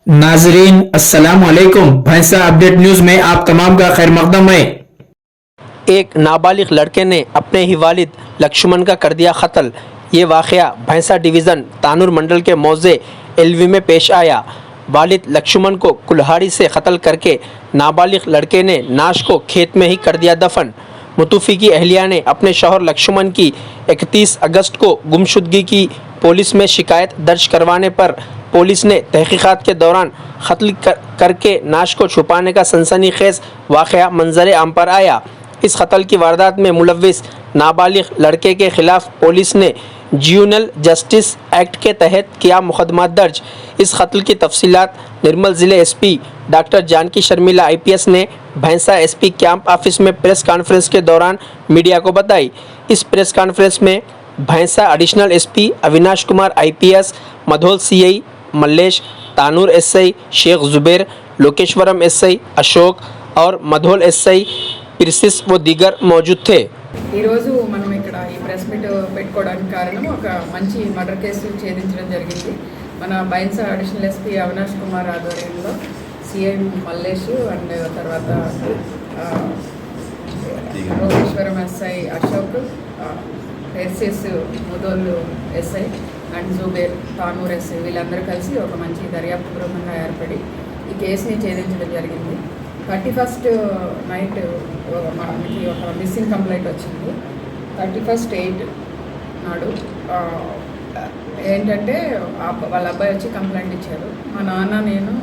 नाजरीन अस्सलाम वालेकुम। भैंसा अपडेट न्यूज़ में आप तमाम का खैर मकदम है। एक नाबालिग लड़के ने अपने ही वालिद लक्ष्मण का कर दिया कत्ल। ये वाक़या भैंसा डिवीज़न तानूर मंडल के मौजे एलवी में पेश आया। वालिद लक्ष्मण को कुल्हाड़ी से कत्ल करके नाबालिग लड़के ने नाश को खेत में ही कर दिया दफन। मुतूफ़ी की अहलिया ने अपने शौहर लक्ष्मण की 31 अगस्त को गुमशुदगी की पुलिस में शिकायत दर्ज करवाने पर पुलिस ने तहकीकात के दौरान कत्ल करके नाश को छुपाने का सनसनीखेज़ वाक़या मंजर आम पर आया। इस कत्ल की वारदात में मुलव्विस नाबालिग लड़के के खिलाफ पुलिस ने ज्यूनल जस्टिस एक्ट के तहत किया मुकदमा दर्ज। इस कत्ल की तफसीलात निर्मल ज़िले SP doctor Janaki Sharmila IPS ने भैंसा SP कैंप ऑफिस में प्रेस कॉन्फ्रेंस के दौरान मीडिया को बताई। इस प्रेस कॉन्फ्रेंस में Bhainsa additional SP Avinash Kumar IPS, Mudhol CI Mallesh, Tanur SI Sheikh Zubair, Lokeshwaram SI Ashok और मधोल SI पिरसिस व दीगर मौजूद थे। ఈరోజు మనం ఇక్కడ ఈ ప్రెస్ మీట్ పెట్టుకోవడానికి కారణం ఒక మంచి మర్డర్ కేసు ఛేదించడం జరిగింది। మన బైన్సా అడిషనల్ SP అవినాష్ కుమార్ ఆధ్వర్యంలో CI మల్లేష్ అండ్ తర్వాత లోకేశ్వరం SI అశోక్, ఎర్సిఎస్ Mudhol SI and Zubair Tanur SI వీళ్ళందరూ కలిసి ఒక మంచి దర్యాప్తు బృందంగా ఏర్పడి ఈ కేసుని ఛేదించడం జరిగింది। 31st నైట్ మనకి ఒక మిస్సింగ్ కంప్లైంట్ వచ్చింది। 31st 8 నాడు ఏంటంటే వాళ్ళ అబ్బాయి వచ్చి కంప్లైంట్ ఇచ్చారు। మా నాన్న నేను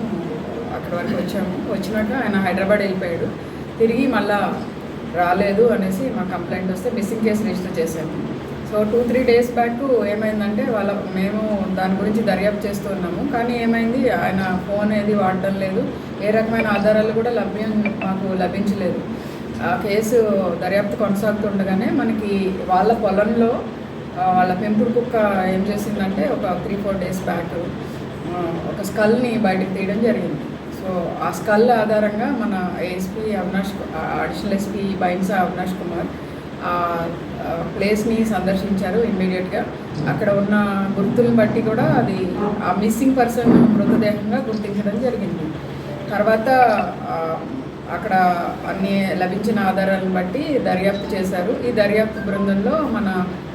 అక్కడి వరకు వచ్చాము। వచ్చినాక ఆయన హైదరాబాద్ వెళ్ళిపోయాడు, తిరిగి మళ్ళా రాలేదు అనేసి మా కంప్లైంట్ వస్తే మిస్సింగ్ కేసు రిజిస్టర్ చేశాము। సో 2-3 డేస్ బ్యాక్ ఏమైందంటే మేము దాని గురించి దర్యాప్తు చేస్తూ ఉన్నాము, కానీ ఏమైంది ఆయన ఫోన్ ఏది వాడటం లేదు, ఏ రకమైన ఆధారాలు కూడా మాకు లభించలేదు। ఆ కేసు దర్యాప్తు కొనసాగుతుండగానే మనకి వాళ్ళ పొలంలో వాళ్ళ పెంపుడు కుక్క ఏం చేసిందంటే ఒక 3-4 డేస్ బ్యాక్ ఒక స్కల్ని బయటకు తీయడం జరిగింది। సో ఆ స్కల్ ఆధారంగా మన అడిషనల్ SP బైన్సా అవినాష్ కుమార్ ప్లేస్ని సందర్శించారు ఇమ్మీడియట్గా। అక్కడ ఉన్న గుర్తులను బట్టి కూడా అది ఆ మిస్సింగ్ పర్సన్ మృతదేహంగా గుర్తించడం జరిగింది। తర్వాత అక్కడ అన్ని లభించిన ఆధారాలను బట్టి దర్యాప్తు చేశారు। ఈ దర్యాప్తు బృందంలో మన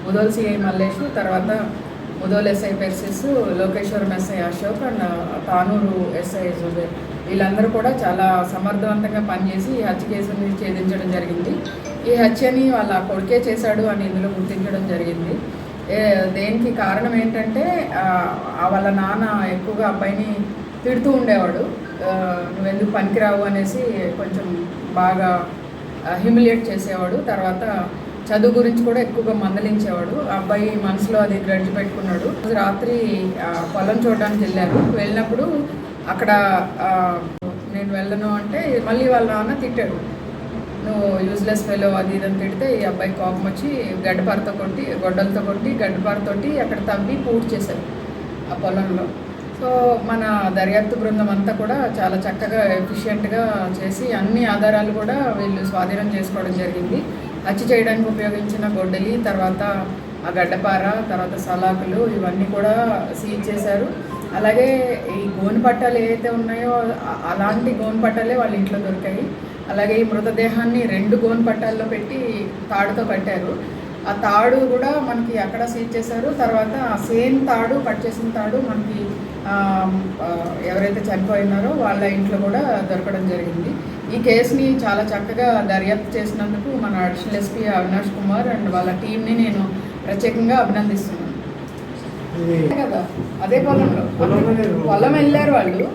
ముదోల్ CI మల్లేష్, తర్వాత Mudhol SI పెర్సిస్, Lokeshwaram SI Ashok and Tanur SI Zubair వీళ్ళందరూ కూడా చాలా సమర్థవంతంగా పనిచేసి ఈ హత్య కేసుని ఛేదించడం జరిగింది। ఈ హత్యని వాళ్ళ కొడుకే చేశాడు అని ఇందులో గుర్తించడం జరిగింది। దేనికి కారణం ఏంటంటే వాళ్ళ నాన్న ఎక్కువగా అబ్బాయిని తిడుతూ ఉండేవాడు, నువ్వెందుకు పనికిరావు అనేసి కొంచెం బాగా హ్యూమిలియేట్ చేసేవాడు। తర్వాత చదువు గురించి కూడా ఎక్కువగా మందలించేవాడు। అబ్బాయి మనసులో అది గ్రడ్జ్ పెట్టుకున్నాడు। రాత్రి పొలం చూడడానికి వెళ్ళినప్పుడు అక్కడ నేను వెళ్ళను అంటే మళ్ళీ వాళ్ళ నాన్న తిట్టాడు, నువ్వు యూజ్లెస్ ఫెలో అది ఇదని తిడితే ఈ అబ్బాయి కోపం వచ్చి గొడ్డలతో కొట్టి గడ్డపారతోటి అక్కడ తవ్వి పూర్తి చేశారు ఆ పొలంలో। సో మన దర్యాప్తు బృందం అంతా కూడా చాలా చక్కగా ఎఫిషియెంట్గా చేసి అన్ని ఆధారాలు కూడా వీళ్ళు స్వాధీనం చేసుకోవడం జరిగింది। హత్య చేయడానికి ఉపయోగించిన గొడ్డలి, తర్వాత ఆ గడ్డపార, తర్వాత సలాకులు ఇవన్నీ కూడా సీజ్ చేశారు। అలాగే ఈ గోను పట్టాలు ఏవైతే ఉన్నాయో అలాంటి గోను పట్టాలే వాళ్ళ ఇంట్లో దొరికాయి। అలాగే ఈ మృతదేహాన్ని 2 గోను పట్టాల్లో పెట్టి తాడుతో కట్టారు। ఆ తాడు కూడా మనకి అక్కడ సీజ్ చేశారు। తర్వాత సేమ్ తాడు, కట్ చేసిన తాడు మనకి ఎవరైతే చనిపోయినారో వాళ్ళ ఇంట్లో కూడా దొరకడం జరిగింది। ఈ కేసుని చాలా చక్కగా దర్యాప్తు చేసినందుకు మన additional SP Avinash Kumar and వాళ్ళ టీంని నేను ప్రత్యేకంగా అభినందిస్తున్నాను కదా। అదే పొలం వెళ్ళారు వాళ్ళు।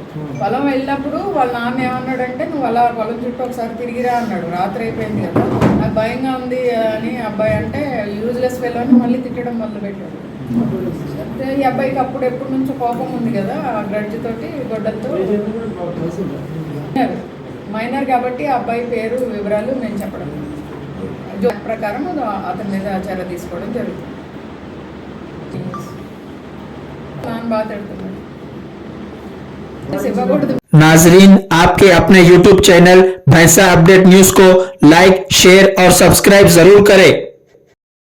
పొలం వెళ్ళినప్పుడు వాళ్ళ నాన్న ఏమన్నాడంటే నువ్వు అలా పొలం చుట్టూ ఒకసారి తిరిగిరా అన్నాడు। రాత్రి అయిపోయింది కదా, నాకు భయంగా ఉంది అని అబ్బాయి అంటే యూజ్లెస్ ఫెలోని మళ్ళీ తిట్టడం మొదలుపెట్టాడు। అంటే ఈ అబ్బాయికి అప్పుడు ఎప్పటి నుంచో కోపం ఉంది కదా, ఆ గ్రడ్జ్ తోటి గొడ్డలతో మైనర్ కాబట్టి ఆ అబ్బాయి పేరు వివరాలు నేను చెప్పడం ప్రకారం అతని మీద చర్య తీసుకోవడం జరుగుతుంది। नाजरीन आपके अपने YouTube चैनल भैंसा अपडेट न्यूज़ को लाइक, शेयर और सब्सक्राइब जरूर करें।